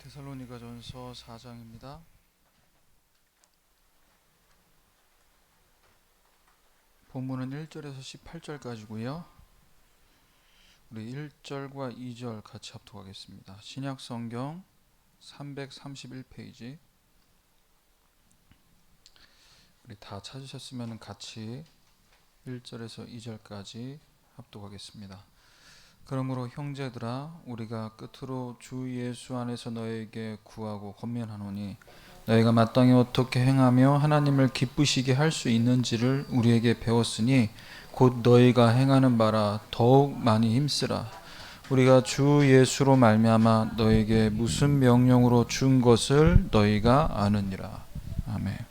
데살로니가전서 4장입니다. 본문은 1절에서 18절까지고요. 우리 1절과 2절 같이 합독하겠습니다. 신약성경 331페이지. 우리 다 찾으셨으면 같이 1절에서 2절까지 합독하겠습니다. 그러므로 형제들아, 우리가 끝으로 주 예수 안에서 너에게 구하고 권면하노니 너희가 마땅히 어떻게 행하며 하나님을 기쁘시게 할 수 있는지를 우리에게 배웠으니 곧 너희가 행하는 바라 더욱 많이 힘쓰라. 우리가 주 예수로 말미암아 너희에게 무슨 명령으로 준 것을 너희가 아느니라. 아멘.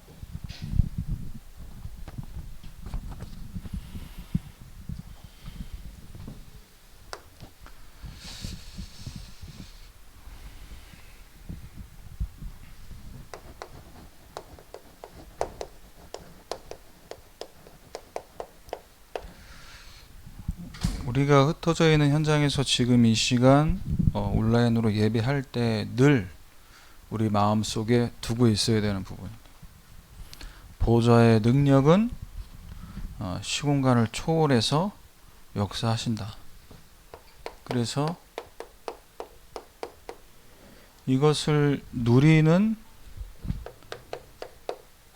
우리가 흩어져 있는 현장에서 지금 이 시간 온라인으로 예배할 때 늘 우리 마음속에 두고 있어야 되는 부분입니다. 보좌의 능력은 시공간을 초월해서 역사하신다. 그래서 이것을 누리는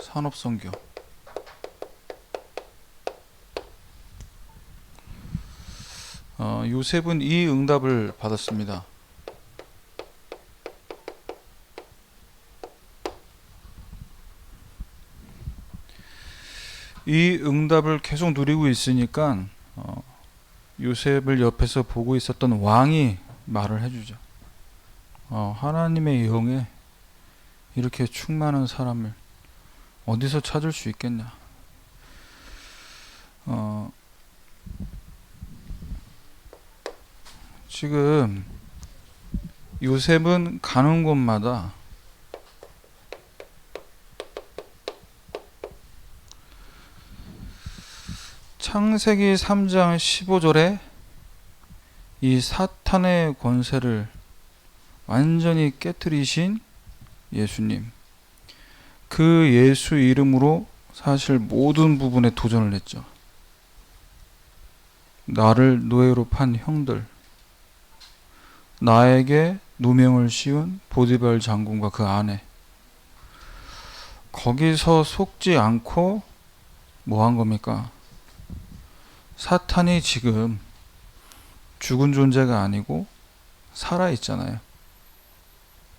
산업선교, 요셉은 이 응답을 받았습니다. 이 응답을 계속 누리고 있으니까 요셉을 옆에서 보고 있었던 왕이 말을 해주죠. 하나님의 영에 이렇게 충만한 사람을 어디서 찾을 수 있겠냐. 지금 요셉은 가는 곳마다 창세기 3장 15절에 이 사탄의 권세를 완전히 깨뜨리신 예수님, 그 예수 이름으로 사실 모든 부분에 도전을 했죠. 나를 노예로 판 형들, 나에게 누명을 씌운 보디발 장군과 그 아내, 거기서 속지 않고 뭐 한 겁니까? 사탄이 지금 죽은 존재가 아니고 살아 있잖아요.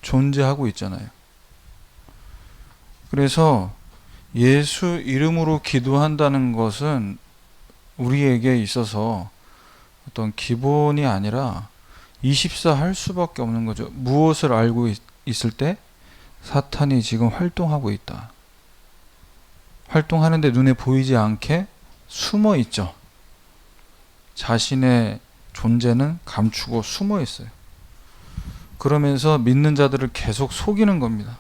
존재하고 있잖아요. 그래서 예수 이름으로 기도한다는 것은 우리에게 있어서 어떤 기본이 아니라 24 할 수밖에 없는 거죠. 무엇을 알고 있을 때 사탄이 지금 활동하고 있다. 활동하는데 눈에 보이지 않게 숨어 있죠. 자신의 존재는 감추고 숨어 있어요. 그러면서 믿는 자들을 계속 속이는 겁니다.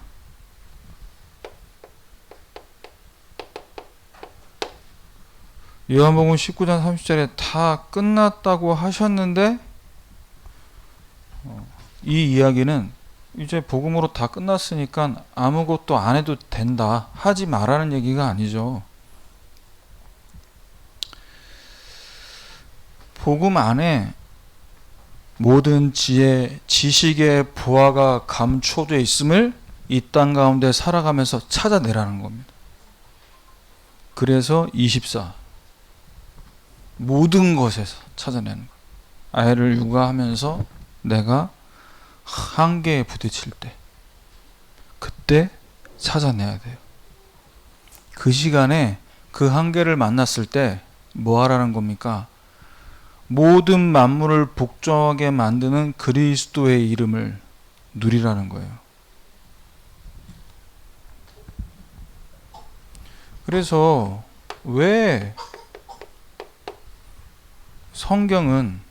요한복음 19장 30절에 다 끝났다고 하셨는데 이 이야기는 이제 복음으로 다 끝났으니까 아무것도 안 해도 된다, 하지 말라는 얘기가 아니죠. 복음 안에 모든 지혜, 지식의 보화가 감춰져 있음을 이 땅 가운데 살아가면서 찾아내라는 겁니다. 그래서 24 모든 것에서 찾아내는 거예요. 아이를 육아하면서 내가 한계에 부딪힐 때 그때 찾아내야 돼요. 그 시간에 그 한계를 만났을 때 뭐 하라는 겁니까? 모든 만물을 복종하게 만드는 그리스도의 이름을 누리라는 거예요. 그래서 왜 성경은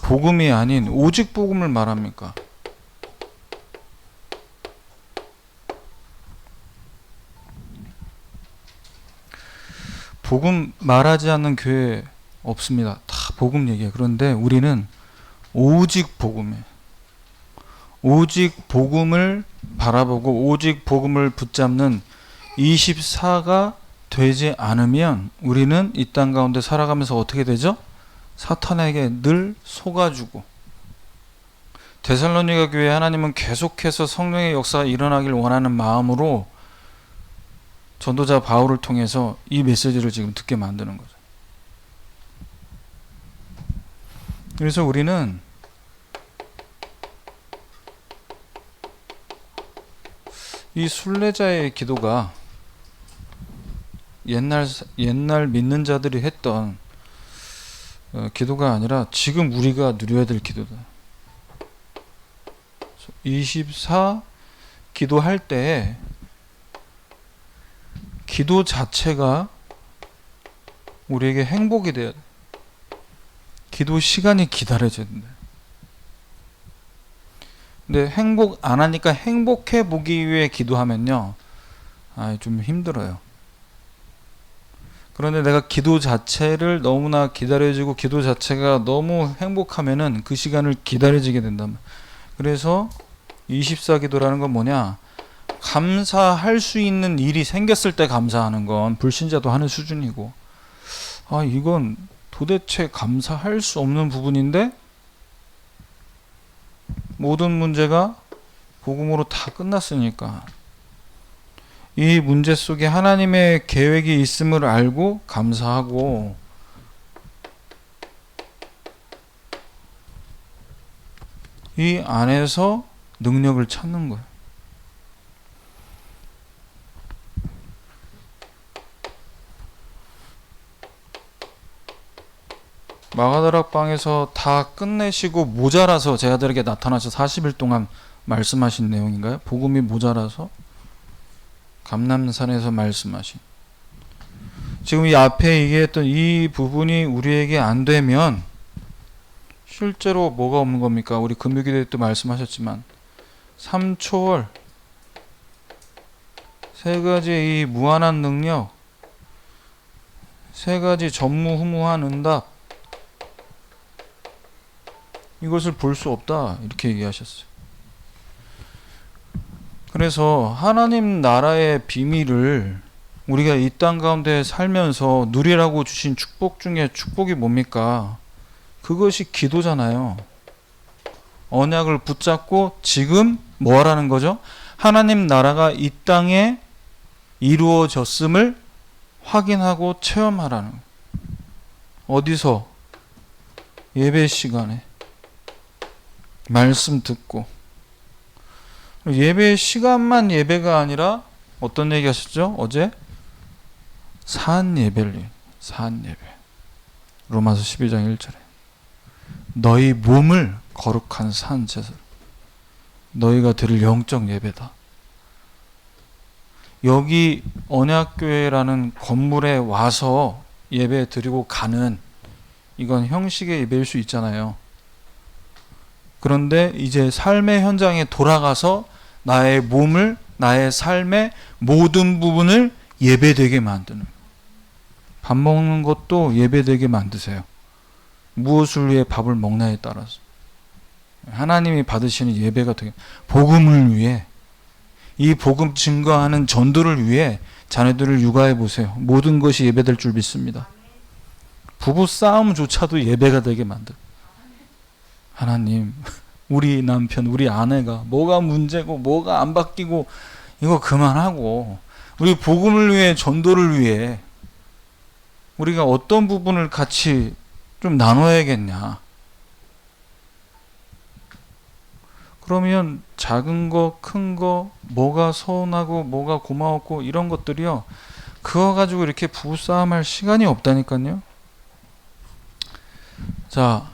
복음이 아닌 오직 복음을 말합니까? 복음 말하지 않는 교회 없습니다. 다 복음 얘기해요. 그런데 우리는 오직 복음에 오직 복음을 바라보고 오직 복음을 붙잡는 24가 되지 않으면 우리는 이 땅 가운데 살아가면서 어떻게 되죠? 사탄에게 늘 속아주고. 데살로니가 교회 하나님은 계속해서 성령의 역사가 일어나길 원하는 마음으로 전도자 바울을 통해서 이 메시지를 지금 듣게 만드는 거죠. 그래서 우리는 이 순례자의 기도가 옛날 믿는 자들이 했던 기도가 아니라 지금 우리가 누려야 될 기도다. 24 기도할 때 기도 자체가 우리에게 행복이 돼야 돼. 기도 시간이 기다려져야 된다. 근데 행복 안 하니까 행복해 보기 위해 기도하면요, 좀 힘들어요. 그런데 내가 기도 자체를 너무나 기다려지고 기도 자체가 너무 행복하면은 그 시간을 기다려지게 된단 말이에요. 그래서 24 기도라는 건 뭐냐? 감사할 수 있는 일이 생겼을 때 감사하는 건 불신자도 하는 수준이고, 이건 도대체 감사할 수 없는 부분인데 모든 문제가 복음으로 다 끝났으니까 이 문제 속에 하나님의 계획이 있음을 알고 감사하고, 이 안에서 능력을 찾는 거예요. 마가다락방에서 다 끝내시고 모자라서 제 아들에게 나타나서 40일 동안 말씀하신 내용인가요? 복음이 모자라서 감람산에서 말씀하신, 지금 이 앞에 얘기했던 이 부분이 우리에게 안 되면 실제로 뭐가 없는 겁니까? 우리 금요기도에 또 말씀하셨지만 3초월, 세 가지의 이 무한한 능력, 세 가지 전무후무한 응답, 이것을 볼 수 없다, 이렇게 얘기하셨어요. 그래서 하나님 나라의 비밀을 우리가 이 땅 가운데 살면서 누리라고 주신 축복 중에 축복이 뭡니까? 그것이 기도잖아요. 언약을 붙잡고 지금 뭐 하라는 거죠? 하나님 나라가 이 땅에 이루어졌음을 확인하고 체험하라는 거예요. 어디서? 예배 시간에 말씀 듣고. 예배 시간만 예배가 아니라 어떤 얘기 하셨죠? 어제? 산 예배를, 산 예배. 로마서 12장 1절에 너희 몸을 거룩한 산 제사로 너희가 드릴 영적 예배다. 여기 언약교회라는 건물에 와서 예배 드리고 가는, 이건 형식의 예배일 수 있잖아요. 그런데 이제 삶의 현장에 돌아가서 나의 몸을, 나의 삶의 모든 부분을 예배되게 만드는, 밥 먹는 것도 예배되게 만드세요. 무엇을 위해 밥을 먹냐에 따라서 하나님이 받으시는 예배가 되게, 복음을 위해, 이 복음 증거하는 전도를 위해 자녀들을 육아해 보세요. 모든 것이 예배될 줄 믿습니다. 부부 싸움조차도 예배가 되게 만들. 하나님, 우리 남편, 우리 아내가 뭐가 문제고 뭐가 안 바뀌고 이거 그만하고 우리 복음을 위해, 전도를 위해 우리가 어떤 부분을 같이 좀 나눠야겠냐. 그러면 작은 거, 큰 거, 뭐가 서운하고 뭐가 고마웠고 이런 것들이요, 그거 가지고 이렇게 부부싸움할 시간이 없다니까요. 자,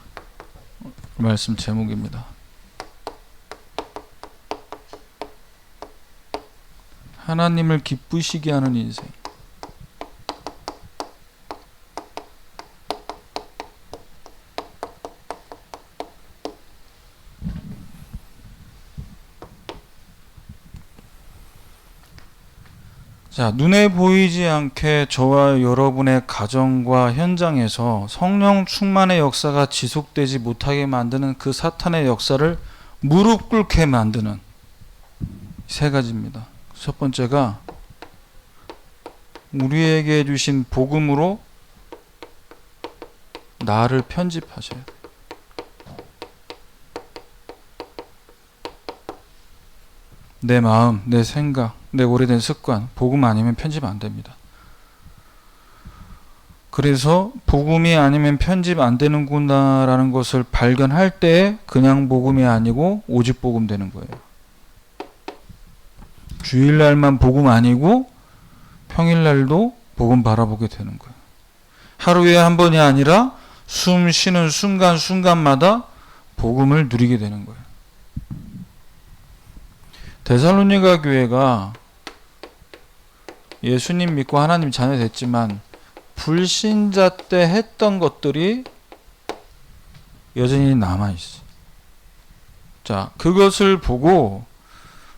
말씀 제목입니다. 하나님을 기쁘시게 하는 인생. 자, 눈에 보이지 않게 저와 여러분의 가정과 현장에서 성령 충만의 역사가 지속되지 못하게 만드는 그 사탄의 역사를 무릎 꿇게 만드는 세 가지입니다. 첫 번째가 우리에게 주신 복음으로 나를 편집하셔야 돼요. 내 마음, 내 생각, 내 오래된 습관, 복음 아니면 편집 안 됩니다. 그래서 복음이 아니면 편집 안 되는구나라는 것을 발견할 때 그냥 복음이 아니고 오직 복음 되는 거예요. 주일날만 복음 아니고 평일날도 복음 바라보게 되는 거예요. 하루에 한 번이 아니라 숨 쉬는 순간순간마다 복음을 누리게 되는 거예요. 데살로니가 교회가 예수님 믿고 하나님 자녀 됐지만 불신자 때 했던 것들이 여전히 남아있어요. 자, 그것을 보고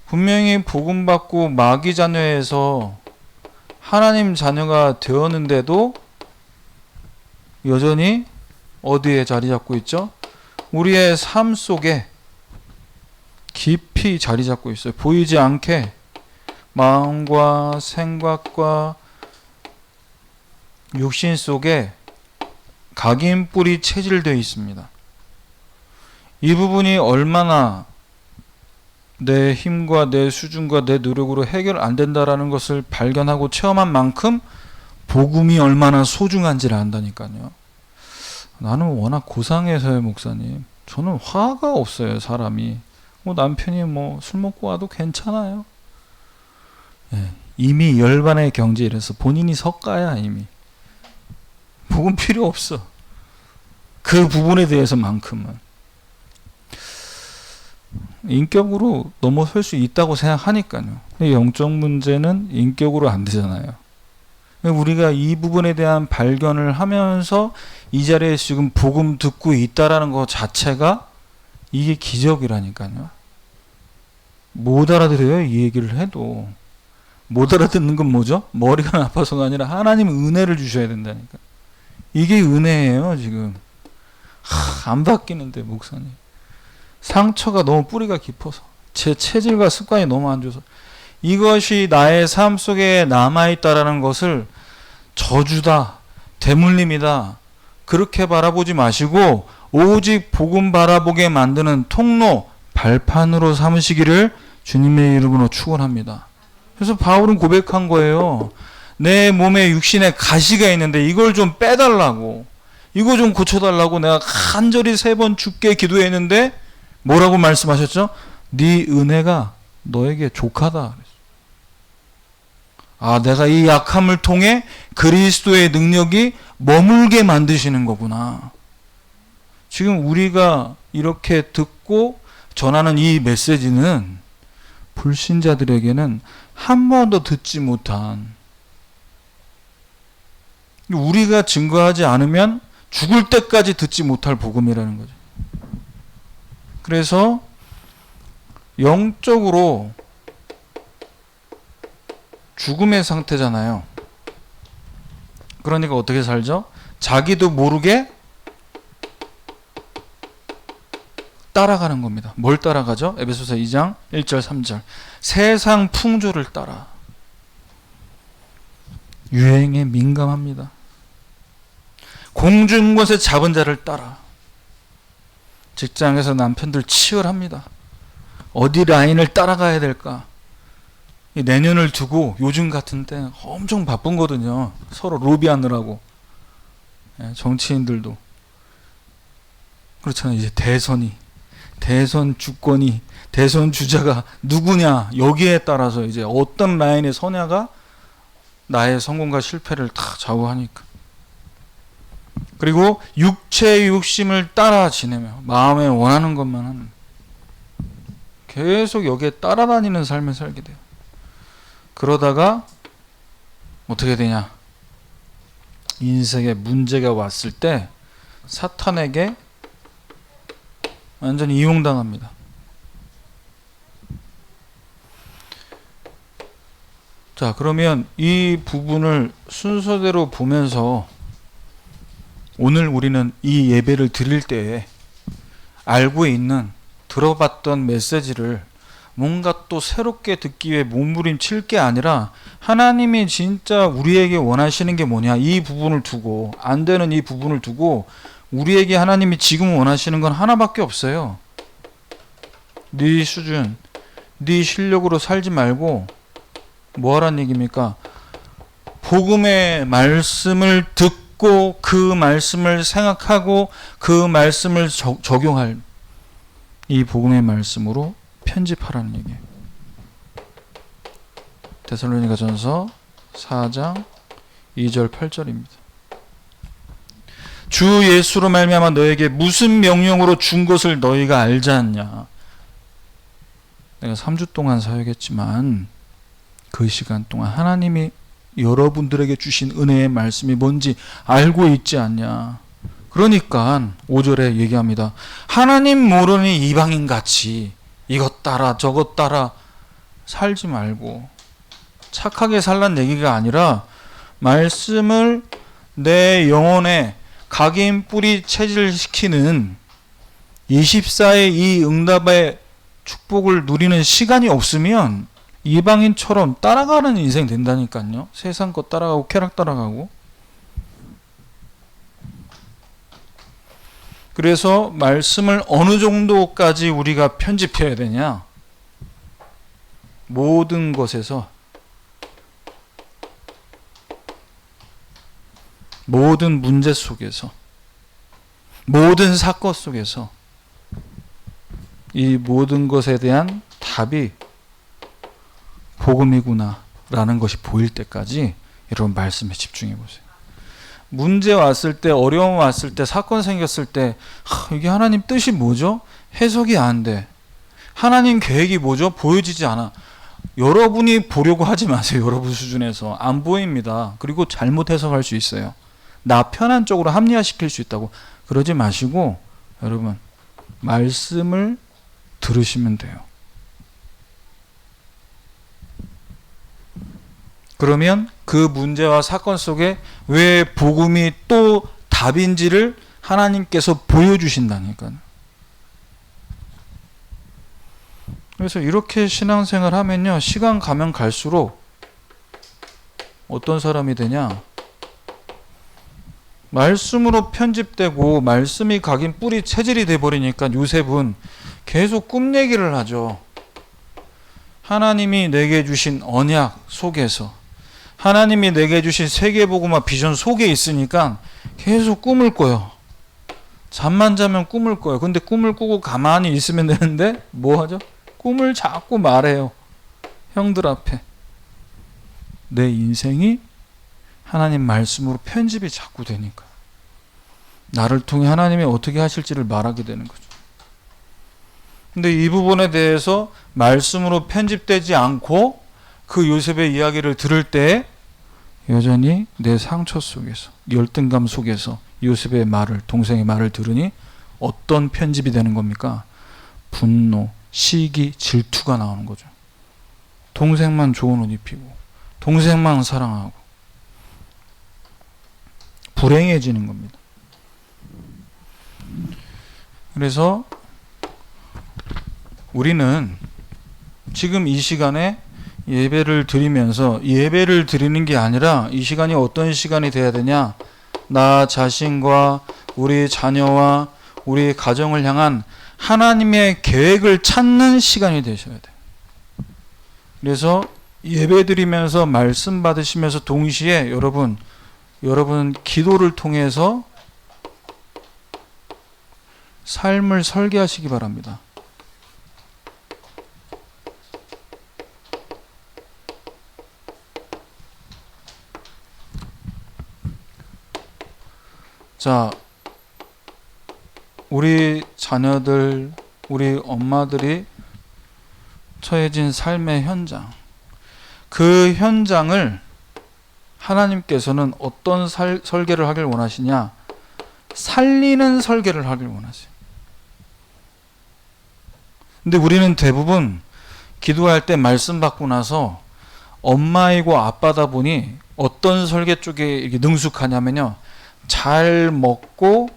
분명히 복음 받고 마귀 자녀에서 하나님 자녀가 되었는데도 여전히 어디에 자리 잡고 있죠? 우리의 삶 속에 깊이 자리 잡고 있어요. 보이지 않게 마음과 생각과 육신 속에 각인뿔이 체질되어 있습니다. 이 부분이 얼마나 내 힘과 내 수준과 내 노력으로 해결 안 된다라는 것을 발견하고 체험한 만큼 복음이 얼마나 소중한지를 안다니까요. 나는 워낙 고상해서요, 목사님. 저는 화가 없어요, 사람이. 남편이 술 먹고 와도 괜찮아요. 예, 이미 열반의 경지에 이래서 본인이 석가야 이미. 복음 필요 없어. 그 부분에 대해서만큼은. 인격으로 넘어설 수 있다고 생각하니까요. 영적 문제는 인격으로 안 되잖아요. 우리가 이 부분에 대한 발견을 하면서 이 자리에 지금 복음 듣고 있다라는 것 자체가 이게 기적이라니까요. 못 알아들어요. 이 얘기를 해도. 못 알아듣는 건 뭐죠? 머리가 나빠서가 아니라 하나님 은혜를 주셔야 된다니까. 이게 은혜예요, 지금. 안 바뀌는데, 목사님. 상처가 너무 뿌리가 깊어서. 제 체질과 습관이 너무 안 좋아서. 이것이 나의 삶 속에 남아있다라는 것을 저주다, 대물림이다, 그렇게 바라보지 마시고 오직 복음 바라보게 만드는 통로, 발판으로 삼으시기를 주님의 이름으로 축원합니다. 그래서 바울은 고백한 거예요. 내 몸에 육신에 가시가 있는데 이걸 좀 빼달라고, 이거 좀 고쳐달라고 내가 간절히 3번 죽게 기도했는데 뭐라고 말씀하셨죠? 네 은혜가 너에게 족하다. 내가 이 약함을 통해 그리스도의 능력이 머물게 만드시는 거구나. 지금 우리가 이렇게 듣고 전하는 이 메시지는 불신자들에게는 한 번도 듣지 못한, 우리가 증거하지 않으면 죽을 때까지 듣지 못할 복음이라는 거죠. 그래서 영적으로 죽음의 상태잖아요. 그러니까 어떻게 살죠? 자기도 모르게 따라가는 겁니다. 뭘 따라가죠? 에베소서 2장 1절 3절. 세상 풍조를 따라. 유행에 민감합니다. 공중 것에 잡은 자를 따라. 직장에서 남편들 치열합니다. 어디 라인을 따라가야 될까? 내년을 두고 요즘 같은 때 엄청 바쁜 거든요. 서로 로비하느라고. 정치인들도. 그렇잖아요. 이제 대선 주권이, 대선 주자가 누구냐, 여기에 따라서 이제 어떤 라인에 서냐가 나의 성공과 실패를 다 좌우하니까. 그리고 육체의 욕심을 따라 지내며 마음에 원하는 것만 하는, 계속 여기에 따라다니는 삶을 살게 돼요. 그러다가 어떻게 되냐? 인생에 문제가 왔을 때 사탄에게 완전히 이용당합니다. 자, 그러면 이 부분을 순서대로 보면서 오늘 우리는 이 예배를 드릴 때에 알고 있는 들어봤던 메시지를 뭔가 또 새롭게 듣기 위해 몸부림칠 게 아니라 하나님이 진짜 우리에게 원하시는 게 뭐냐, 이 부분을 두고, 안 되는 이 부분을 두고 우리에게 하나님이 지금 원하시는 건 하나밖에 없어요. 네 수준, 네 실력으로 살지 말고 뭐 하란 얘기입니까? 복음의 말씀을 듣고 그 말씀을 생각하고 그 말씀을 적용할, 이 복음의 말씀으로 편집하라는 얘기예요. 데살로니가전서 4장 2절 8절입니다. 주 예수로 말미암아 너에게 무슨 명령으로 준 것을 너희가 알지 않냐. 내가 3주 동안 사역했지만 그 시간 동안 하나님이 여러분들에게 주신 은혜의 말씀이 뭔지 알고 있지 않냐. 그러니까 5절에 얘기합니다. 하나님 모르니 이방인같이 이것 따라 저것 따라 살지 말고, 착하게 살란 얘기가 아니라 말씀을 내 영혼에 각인 뿌리 체질시키는 24의 이 응답의 축복을 누리는 시간이 없으면 이방인처럼 따라가는 인생 된다니까요. 세상 것 따라가고 쾌락 따라가고. 그래서 말씀을 어느 정도까지 우리가 편집해야 되냐? 모든 것에서, 모든 문제 속에서, 모든 사건 속에서 이 모든 것에 대한 답이 복음이구나 라는 것이 보일 때까지 여러분 말씀에 집중해 보세요. 문제 왔을 때, 어려움 왔을 때, 사건 생겼을 때 이게 하나님 뜻이 뭐죠? 해석이 안 돼. 하나님 계획이 뭐죠? 보여지지 않아. 여러분이 보려고 하지 마세요. 여러분 수준에서 안 보입니다. 그리고 잘못 해석할 수 있어요. 나 편한 쪽으로 합리화시킬 수 있다고 그러지 마시고 여러분 말씀을 들으시면 돼요. 그러면 그 문제와 사건 속에 왜 복음이 또 답인지를 하나님께서 보여주신다니까요. 그래서 이렇게 신앙생활 하면요, 시간 가면 갈수록 어떤 사람이 되냐? 말씀으로 편집되고 말씀이 각인 뿌리 체질이 돼버리니까 요셉은 계속 꿈 얘기를 하죠. 하나님이 내게 주신 언약 속에서, 하나님이 내게 주신 세계복음화 비전 속에 있으니까 계속 꿈을 꿔요. 잠만 자면 꿈을 꿔요. 근데 꿈을 꾸고 가만히 있으면 되는데 뭐 하죠? 꿈을 자꾸 말해요. 형들 앞에. 내 인생이 하나님 말씀으로 편집이 자꾸 되니까 나를 통해 하나님이 어떻게 하실지를 말하게 되는 거죠. 근데 이 부분에 대해서 말씀으로 편집되지 않고 그 요셉의 이야기를 들을 때 여전히 내 상처 속에서, 열등감 속에서 요셉의 말을, 동생의 말을 들으니 어떤 편집이 되는 겁니까? 분노, 시기, 질투가 나오는 거죠. 동생만 좋은 옷 입히고 동생만 사랑하고 불행해지는 겁니다. 그래서 우리는 지금 이 시간에 예배를 드리면서 예배를 드리는 게 아니라 이 시간이 어떤 시간이 돼야 되냐? 나 자신과 우리 자녀와 우리 가정을 향한 하나님의 계획을 찾는 시간이 되셔야 돼요. 그래서 예배 드리면서 말씀 받으시면서 동시에 여러분 기도를 통해서 삶을 설계하시기 바랍니다. 자, 우리 자녀들, 우리 엄마들이 처해진 삶의 현장, 그 현장을 하나님께서는 어떤 설계를 하길 원하시냐? 살리는 설계를 하길 원하세요. 근데 우리는 대부분 기도할 때 말씀 받고 나서 엄마이고 아빠다 보니 어떤 설계 쪽에 이렇게 능숙하냐면요, 잘 먹고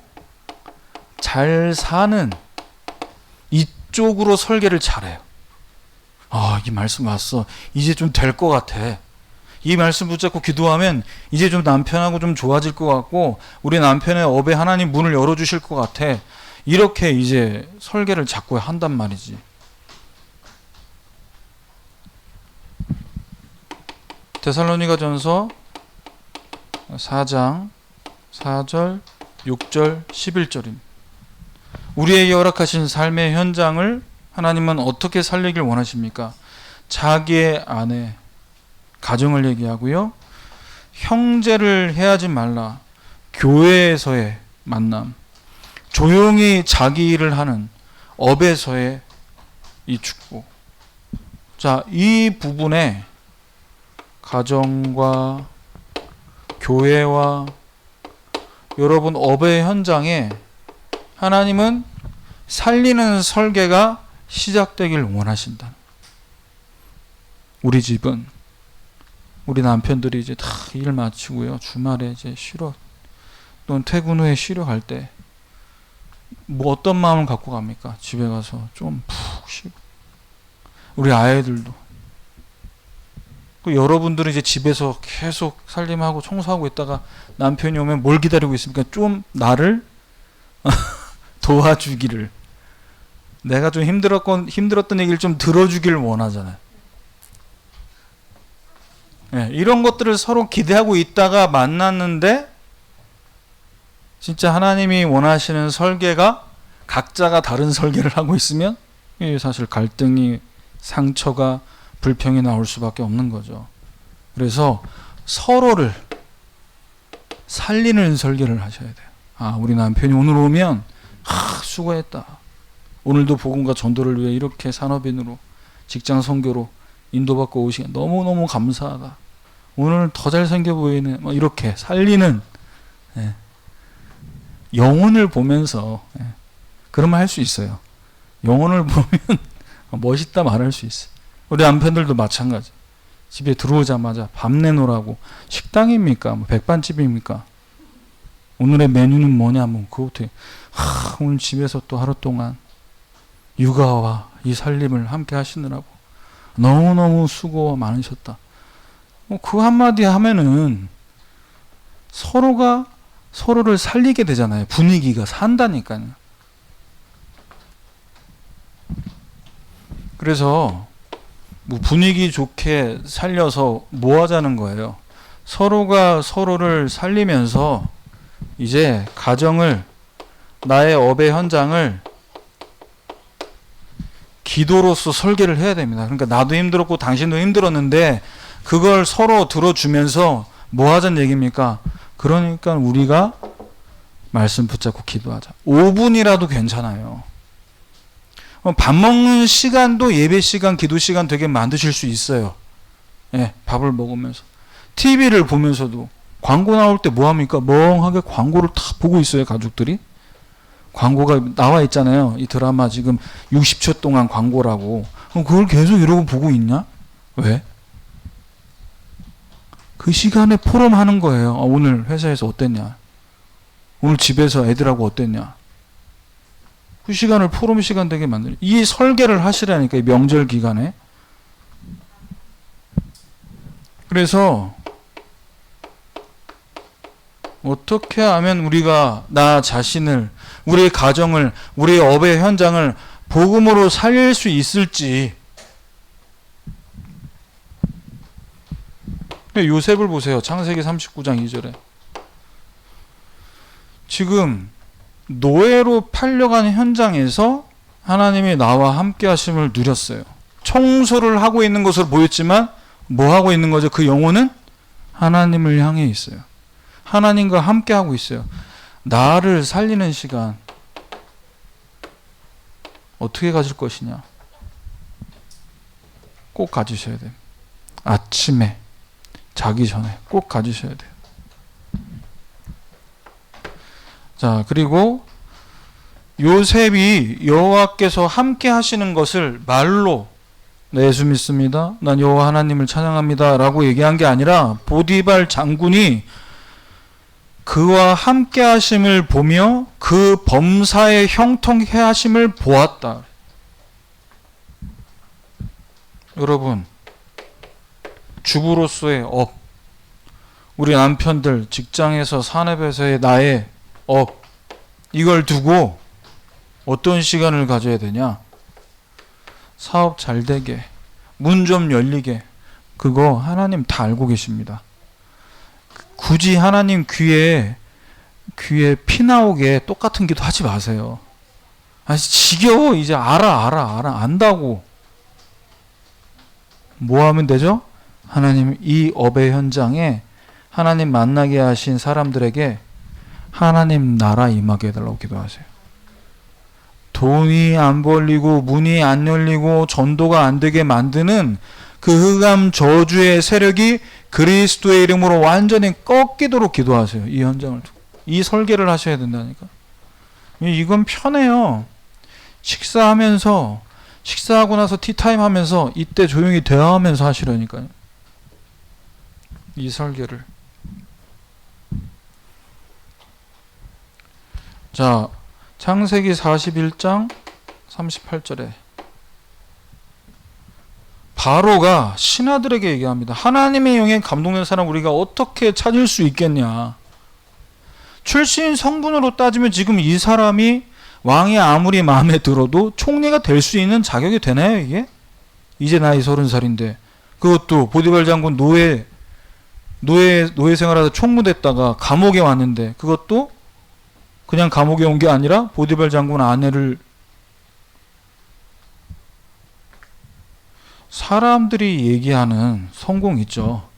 잘 사는 그쪽으로 설계를 잘해요. 이 말씀 왔어. 이제 좀 될 것 같아. 이 말씀 붙잡고 기도하면 이제 좀 남편하고 좀 좋아질 것 같고 우리 남편의 업에 하나님 문을 열어주실 것 같아. 이렇게 이제 설계를 자꾸 한단 말이지. 데살로니가전서 4장 4절, 6절, 11절입니다. 우리에게 허락하신 삶의 현장을 하나님은 어떻게 살리길 원하십니까? 자기의 아내, 가정을 얘기하고요. 형제를 해하지 말라. 교회에서의 만남. 조용히 자기 일을 하는 업에서의 이 축복. 자, 이 부분에 가정과 교회와 여러분 업의 현장에 하나님은 살리는 설계가 시작되길 원하신다. 우리 집은 우리 남편들이 이제 다 일 마치고요. 주말에 이제 쉬러 또는 퇴근 후에 쉬러 갈 때 뭐 어떤 마음을 갖고 갑니까? 집에 가서 좀 푹 쉬고. 우리 아이들도. 여러분들은 이제 집에서 계속 살림하고 청소하고 있다가 남편이 오면 뭘 기다리고 있습니까? 좀 나를 도와주기를. 내가 좀 힘들었던 얘기를 좀 들어주기를 원하잖아요. 네, 이런 것들을 서로 기대하고 있다가 만났는데 진짜 하나님이 원하시는 설계가 각자가 다른 설계를 하고 있으면 사실 갈등이, 상처가, 불평이 나올 수밖에 없는 거죠. 그래서 서로를 살리는 설계를 하셔야 돼요. 우리 남편이 오늘 오면 수고했다. 오늘도 복음과 전도를 위해 이렇게 산업인으로 직장 선교로 인도받고 오시게 너무너무 감사하다. 오늘 더 잘생겨 보이네. 이렇게 살리는 영혼을 보면서 그러면 할 수 있어요. 영혼을 보면 멋있다 말할 수 있어요. 우리 남편들도 마찬가지. 집에 들어오자마자 밥 내놓으라고. 식당입니까? 백반집입니까? 오늘의 메뉴는 뭐냐? 그것도 오늘 집에서 또 하루 동안 육아와 이 살림을 함께 하시느라고 너무너무 수고 많으셨다. 그 한마디 하면은 서로가 서로를 살리게 되잖아요. 분위기가 산다니까요. 그래서 분위기 좋게 살려서 뭐 하자는 거예요? 서로가 서로를 살리면서 이제 가정을, 나의 업의 현장을 기도로서 설계를 해야 됩니다. 그러니까 나도 힘들었고 당신도 힘들었는데 그걸 서로 들어주면서 뭐 하자는 얘기입니까? 그러니까 우리가 말씀 붙잡고 기도하자. 5분이라도 괜찮아요. 밥 먹는 시간도 예배 시간, 기도 시간 되게 만드실 수 있어요. 밥을 먹으면서. TV를 보면서도 광고 나올 때 뭐 합니까? 멍하게 광고를 다 보고 있어요, 가족들이. 광고가 나와 있잖아요. 이 드라마 지금 60초 동안 광고라고. 그걸 계속 이러고 보고 있냐? 왜? 그 시간에 포럼하는 거예요. 오늘 회사에서 어땠냐? 오늘 집에서 애들하고 어땠냐? 그 시간을 포럼 시간 되게 만드는. 이 설계를 하시라니까, 이 명절 기간에. 그래서 어떻게 하면 우리가 나 자신을, 우리의 가정을, 우리의 업의 현장을 복음으로 살릴 수 있을지. 요셉을 보세요. 창세기 39장 2절에. 지금 노예로 팔려가는 현장에서 하나님이 나와 함께 하심을 누렸어요. 청소를 하고 있는 것으로 보였지만 뭐 하고 있는 거죠? 그 영혼은 하나님을 향해 있어요. 하나님과 함께 하고 있어요. 나를 살리는 시간 어떻게 가질 것이냐? 꼭 가지셔야 돼요. 아침에 자기 전에 꼭 가지셔야 돼요. 자, 그리고 요셉이 여호와께서 함께 하시는 것을 말로 예수 믿습니다, 난 여호와 하나님을 찬양합니다 라고 얘기한 게 아니라 보디발 장군이 그와 함께 하심을 보며 그 범사의 형통해 하심을 보았다. 여러분, 주부로서의 업, 우리 남편들 직장에서 산업에서의 나의 업, 이걸 두고 어떤 시간을 가져야 되냐? 사업 잘 되게, 문 좀 열리게, 그거 하나님 다 알고 계십니다. 굳이 하나님 귀에 피 나오게 똑같은 기도 하지 마세요. 아, 지겨워. 이제 알아. 안다고. 뭐 하면 되죠? 하나님 이 업의 현장에 하나님 만나게 하신 사람들에게 하나님 나라 임하게 해달라고 기도하세요. 돈이 안 벌리고 문이 안 열리고 전도가 안 되게 만드는 그 흑암 저주의 세력이 그리스도의 이름으로 완전히 꺾이도록 기도하세요. 이 현장을 두고. 이 설계를 하셔야 된다니까. 이건 편해요. 식사하고 나서 티타임 하면서 이때 조용히 대화하면서 하시려니까요. 이 설계를. 자, 창세기 41장 38절에 바로가 신하들에게 얘기합니다. 하나님의 영에 감동된 사람 우리가 어떻게 찾을 수 있겠냐. 출신 성분으로 따지면 지금 이 사람이 왕이 아무리 마음에 들어도 총리가 될 수 있는 자격이 되나요, 이게? 이제 나이 30살인데. 그것도 보디발 장군 노예 생활하다 총무됐다가 감옥에 왔는데, 그것도 그냥 감옥에 온 게 아니라 보디발 장군 아내를, 사람들이 얘기하는 성공 있죠.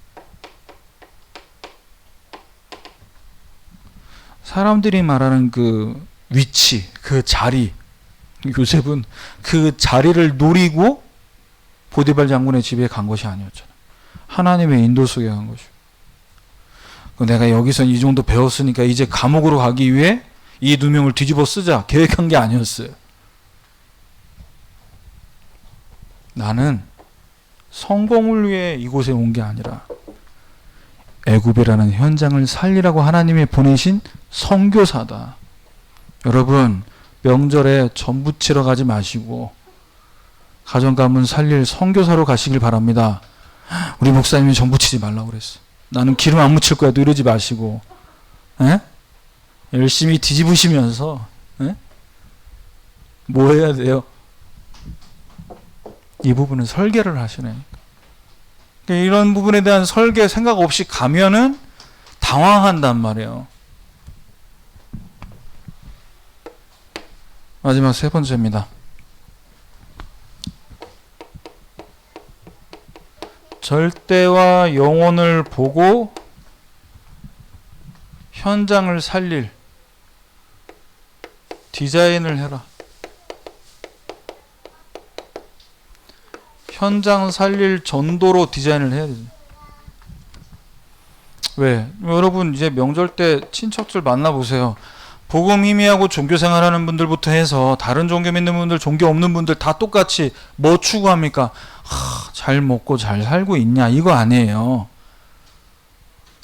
사람들이 말하는 그 위치, 그 자리, 요셉은 그 자리를 노리고 보디발 장군의 집에 간 것이 아니었잖아. 하나님의 인도 속에 간 것이고. 내가 여기서 이 정도 배웠으니까 이제 감옥으로 가기 위해 이 누명을 뒤집어 쓰자 계획한 게 아니었어요. 나는 성공을 위해 이곳에 온 게 아니라 애굽이라는 현장을 살리라고 하나님이 보내신 선교사다. 여러분, 명절에 전 부치러 가지 마시고 가정 가문 살릴 선교사로 가시길 바랍니다. 우리 목사님이 전 부치지 말라고 그랬어. 나는 기름 안 묻힐 거야. 또 이러지 마시고, 에? 열심히 뒤집으시면서, 에? 뭐 해야 돼요? 이 부분은 설계를 하시네. 이런 부분에 대한 설계 생각 없이 가면은 당황한단 말이에요. 마지막 세 번째입니다. 절대와 영혼을 보고 현장을 살릴 디자인을 해라. 현장 살릴 전도로 디자인을 해야 되죠. 왜? 여러분 이제 명절 때 친척들 만나보세요. 복음 희미하고 종교 생활하는 분들부터 해서 다른 종교 믿는 분들, 종교 없는 분들 다 똑같이 뭐 추구합니까? 잘 먹고 잘 살고 있냐? 이거 아니에요.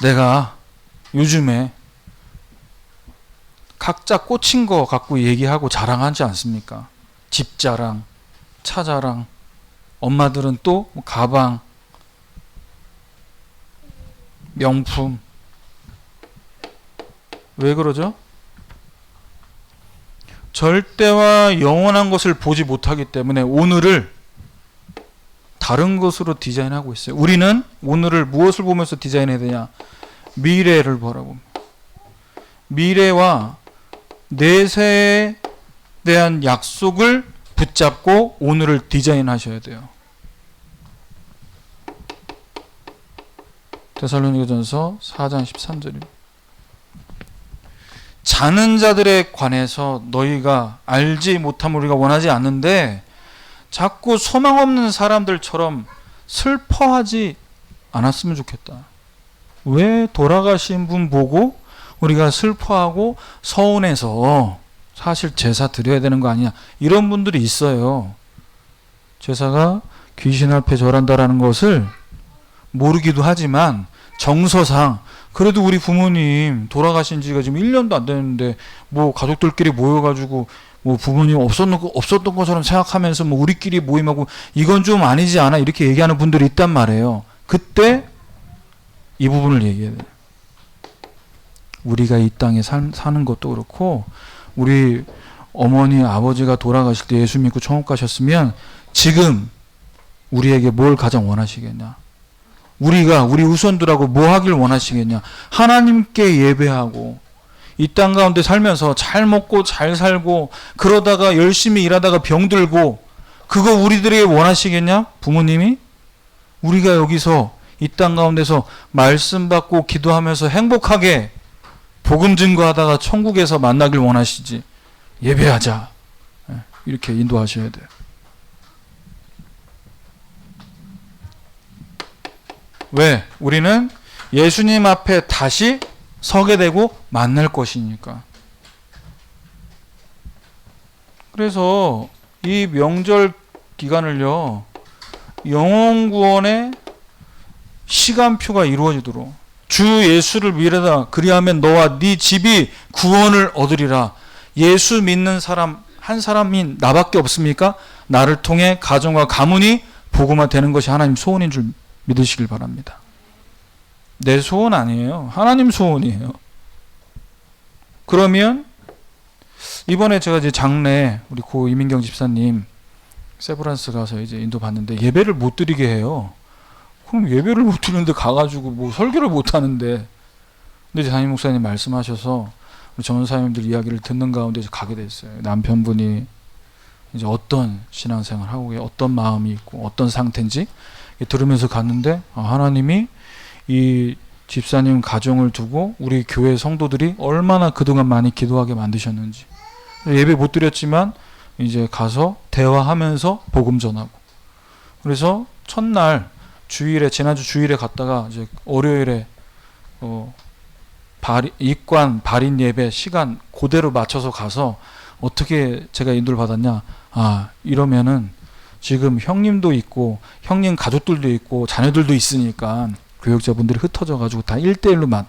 내가 요즘에 각자 꽂힌 거 갖고 얘기하고 자랑하지 않습니까? 집 자랑, 차 자랑, 엄마들은 또 가방, 명품. 왜 그러죠? 절대와 영원한 것을 보지 못하기 때문에 오늘을 다른 것으로 디자인하고 있어요. 우리는 오늘을 무엇을 보면서 디자인해야 되냐? 미래를 보라고. 미래와 내세에 대한 약속을 붙잡고 오늘을 디자인하셔야 돼요. 데살로니가전서 4장 13절입니다. 자는 자들에 관해서 너희가 알지 못함을 우리가 원하지 않는데 자꾸 소망 없는 사람들처럼 슬퍼하지 않았으면 좋겠다. 왜 돌아가신 분 보고 우리가 슬퍼하고 서운해서 사실 제사 드려야 되는 거 아니냐, 이런 분들이 있어요. 제사가 귀신 앞에 절한다라는 것을 모르기도 하지만 정서상 그래도 우리 부모님 돌아가신 지가 지금 1년도 안 됐는데 뭐 가족들끼리 모여가지고 뭐 부모님 없었던 것처럼 생각하면서 뭐 우리끼리 모임하고 이건 좀 아니지 않아? 이렇게 얘기하는 분들이 있단 말이에요. 그때 이 부분을 얘기해야 돼요. 우리가 이 땅에 사는 것도 그렇고 우리 어머니 아버지가 돌아가실 때 예수 믿고 천국 가셨으면 지금 우리에게 뭘 가장 원하시겠냐? 우리가 우리 후손들하고 뭐 하길 원하시겠냐? 하나님께 예배하고 이 땅 가운데 살면서 잘 먹고 잘 살고 그러다가 열심히 일하다가 병들고 그거 우리들에게 원하시겠냐? 부모님이? 우리가 여기서 이 땅 가운데서 말씀 받고 기도하면서 행복하게 복음 증거하다가 천국에서 만나길 원하시지. 예배하자. 이렇게 인도하셔야 돼요. 왜? 우리는 예수님 앞에 다시 서게 되고 만날 것이니까. 그래서 이 명절 기간을요, 영혼 구원의 시간표가 이루어지도록 주 예수를 믿으라 그리하면 너와 네 집이 구원을 얻으리라. 예수 믿는 사람 한 사람이 나밖에 없습니까? 나를 통해 가정과 가문이 복음화 되는 것이 하나님 소원인 줄 믿으시길 바랍니다. 내 소원 아니에요. 하나님 소원이에요. 그러면 이번에 제가 이제 장례 우리 고 이민경 집사님 세브란스 가서 이제 인도 봤는데 예배를 못 드리게 해요. 그럼 예배를 못 드리는데 가가지고 뭐 설교를 못 하는데, 근데 이제 담임 목사님 말씀하셔서 우리 전사님들 이야기를 듣는 가운데 가게 됐어요. 남편분이 이제 어떤 신앙생활 하고 어떤 마음이 있고 어떤 상태인지 들으면서 갔는데 하나님이 이 집사님 가정을 두고 우리 교회 성도들이 얼마나 그동안 많이 기도하게 만드셨는지. 예배 못 드렸지만 이제 가서 대화하면서 복음 전하고. 그래서 첫날 주일에 지난주 주일에 갔다가 이제 월요일에 입관 발인 예배 시간 그대로 맞춰서 가서 어떻게 제가 인도를 받았냐. 이러면은 지금 형님도 있고 형님 가족들도 있고 자녀들도 있으니까 교역자분들이 흩어져 가지고 다 1대1로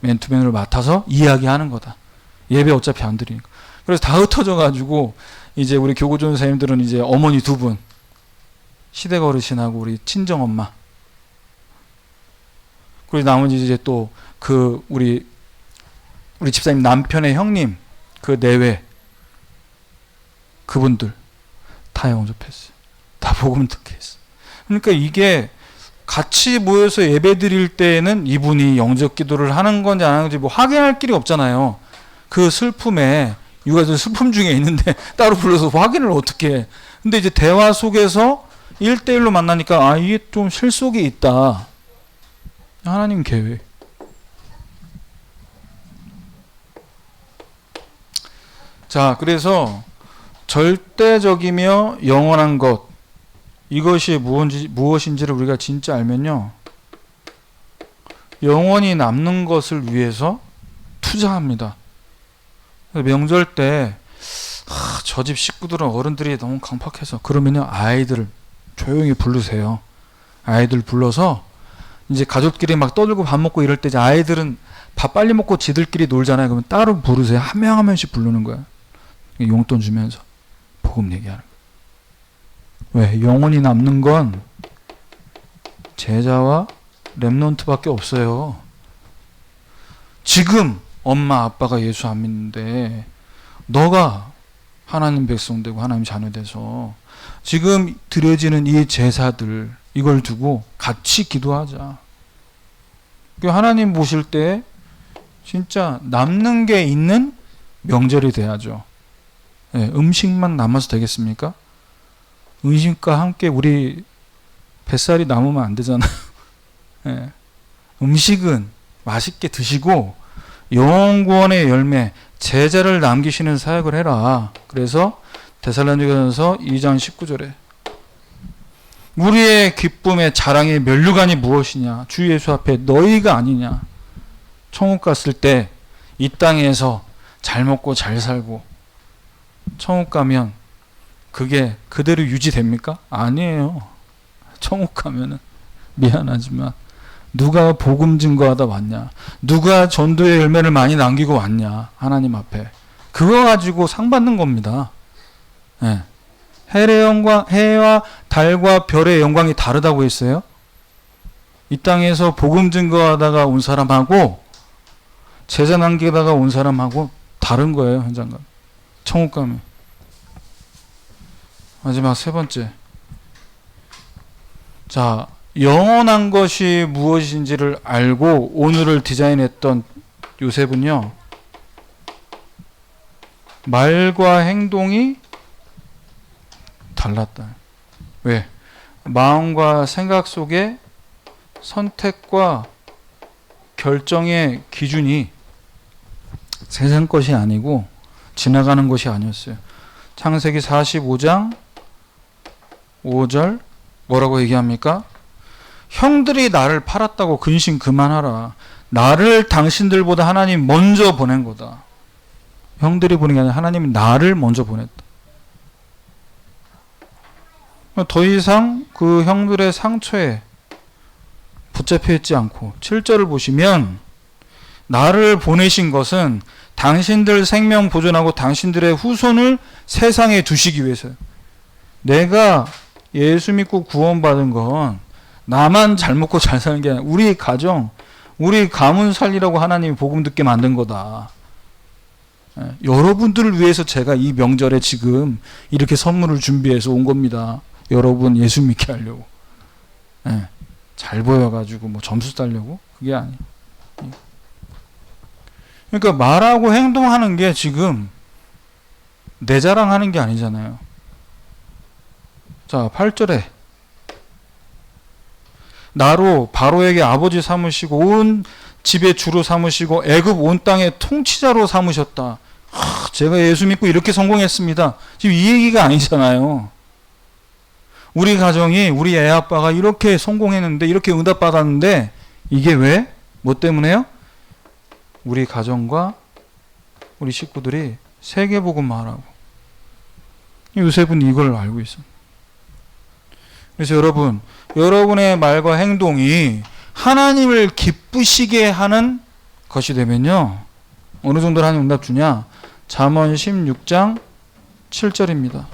맨투맨으로 맡아서 이야기하는 거다. 예배 어차피 안 드리니까. 그래서 다 흩어져 가지고 이제 우리 교구전 선생님들은 이제 어머니 두 분, 시댁 어르신하고 우리 친정 엄마, 그리고 나머지 이제 또 그 우리 집사님 남편의 형님 그 내외 그분들 다 영접했어요. 다 복음 듣게 했어요. 그러니까 이게 같이 모여서 예배 드릴 때에는 이분이 영접 기도를 하는 건지 안 하는 건지 뭐 확인할 길이 없잖아요. 그 슬픔에 육아들 슬픔 중에 있는데 따로 불러서 확인을 어떻게 해. 근데 이제 대화 속에서 1대1로 만나니까 이게 좀 실속이 있다. 하나님 계획. 자, 그래서 절대적이며 영원한 것, 이것이 무엇인지를 우리가 진짜 알면요, 영원히 남는 것을 위해서 투자합니다. 명절 때 저 집 식구들은 어른들이 너무 강팍해서 그러면요 아이들을 조용히 부르세요. 아이들 불러서 이제 가족끼리 막 떠들고 밥 먹고 이럴 때 이제 아이들은 밥 빨리 먹고 지들끼리 놀잖아요. 그러면 따로 부르세요. 한 명 한 명씩 부르는 거야. 용돈 주면서 복음 얘기하는 거야. 왜? 영원히 남는 건 제자와 렘넌트밖에 없어요. 지금 엄마 아빠가 예수 안 믿는데 너가 하나님 백성 되고 하나님 자녀 돼서 지금 드려지는 이 제사들 이걸 두고 같이 기도하자. 하나님 보실 때 진짜 남는 게 있는 명절이 돼야죠. 네, 음식만 남아서 되겠습니까? 음식과 함께 우리 뱃살이 남으면 안 되잖아요. 네, 음식은 맛있게 드시고 영원구원의 열매 제자를 남기시는 사역을 해라. 그래서 데살로니가전서 2장 19절에 우리의 기쁨의 자랑의 면류관이 무엇이냐? 주 예수 앞에 너희가 아니냐? 천국 갔을 때 이 땅에서 잘 먹고 잘 살고 천국 가면 그게 그대로 유지됩니까? 아니에요. 천국 가면은 미안하지만 누가 복음 증거하다 왔냐? 누가 전도의 열매를 많이 남기고 왔냐? 하나님 앞에. 그거 가지고 상 받는 겁니다. 예. 해의 영광, 해와 달과 별의 영광이 다르다고 했어요. 이 땅에서 복음 증거하다가 온 사람하고 제자 남기다가 온 사람하고 다른 거예요. 현장감. 천국 가면. 마지막 세 번째. 자, 영원한 것이 무엇인지를 알고 오늘을 디자인했던 요셉은요, 말과 행동이 달랐다. 왜? 마음과 생각 속에 선택과 결정의 기준이 세상 것이 아니고 지나가는 것이 아니었어요. 창세기 45장 5절 뭐라고 얘기합니까? 형들이 나를 팔았다고 근심 그만하라. 나를 당신들보다 하나님 먼저 보낸 거다. 형들이 보낸 게 아니라 하나님이 나를 먼저 보냈다. 더 이상 그 형들의 상처에 붙잡혀 있지 않고 7절을 보시면 나를 보내신 것은 당신들 생명 보존하고 당신들의 후손을 세상에 두시기 위해서요. 내가 예수 믿고 구원받은 건 나만 잘 먹고 잘 사는 게 아니라 우리 가정, 우리 가문 살리라고 하나님이 복음 듣게 만든 거다. 여러분들을 위해서 제가 이 명절에 지금 이렇게 선물을 준비해서 온 겁니다. 여러분 예수 믿게 하려고. 잘 보여가지고 뭐 점수 따려고? 그게 아니에요. 그러니까 말하고 행동하는 게 지금 내 자랑하는 게 아니잖아요. 자, 8절에 나로 바로에게 아버지 삼으시고 온 집의 주로 삼으시고 애굽 온 땅의 통치자로 삼으셨다. 제가 예수 믿고 이렇게 성공했습니다. 지금 이 얘기가 아니잖아요. 우리 가정이 우리 애 아빠가 이렇게 성공했는데 이렇게 응답받았는데 이게 왜? 뭐 때문에요? 우리 가정과 우리 식구들이 세계복음 말하고. 요셉은 이걸 알고 있어요. 그래서 여러분, 여러분의 말과 행동이 하나님을 기쁘시게 하는 것이 되면요, 어느 정도로 하나님 응답 주냐? 잠언 16장 7절입니다.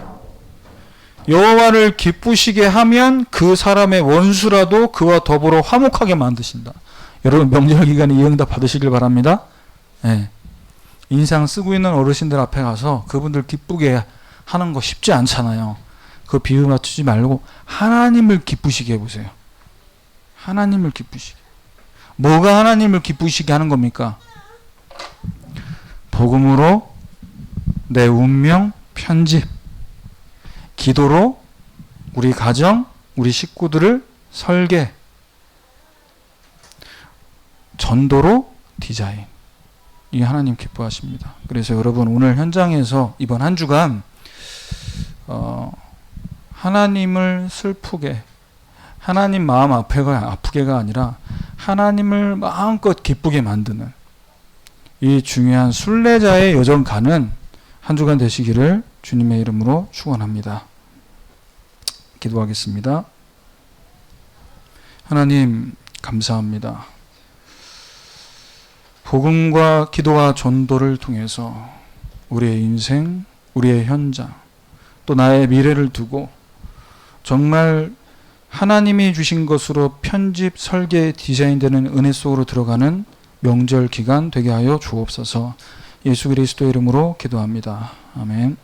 여호와를 기쁘시게 하면 그 사람의 원수라도 그와 더불어 화목하게 만드신다. 여러분 명절 기간에 이 응답 받으시길 바랍니다. 인상 쓰고 있는 어르신들 앞에 가서 그분들 기쁘게 하는 거 쉽지 않잖아요. 그 비유 맞추지 말고 하나님을 기쁘시게 해보세요. 하나님을 기쁘시게. 뭐가 하나님을 기쁘시게 하는 겁니까? 복음으로 내 운명 편집, 기도로 우리 가정, 우리 식구들을 설계, 전도로 디자인. 이 하나님 기뻐하십니다. 그래서 여러분 오늘 현장에서 이번 한 주간 하나님을 슬프게, 하나님 마음 아프게가 아니라 하나님을 마음껏 기쁘게 만드는 이 중요한 순례자의 여정 가는 한 주간 되시기를 주님의 이름으로 축원합니다. 기도하겠습니다. 하나님 감사합니다. 복음과 기도와 전도를 통해서 우리의 인생, 우리의 현장, 또 나의 미래를 두고 정말 하나님이 주신 것으로 편집, 설계, 디자인되는 은혜 속으로 들어가는 명절 기간 되게 하여 주옵소서. 예수 그리스도의 이름으로 기도합니다. 아멘.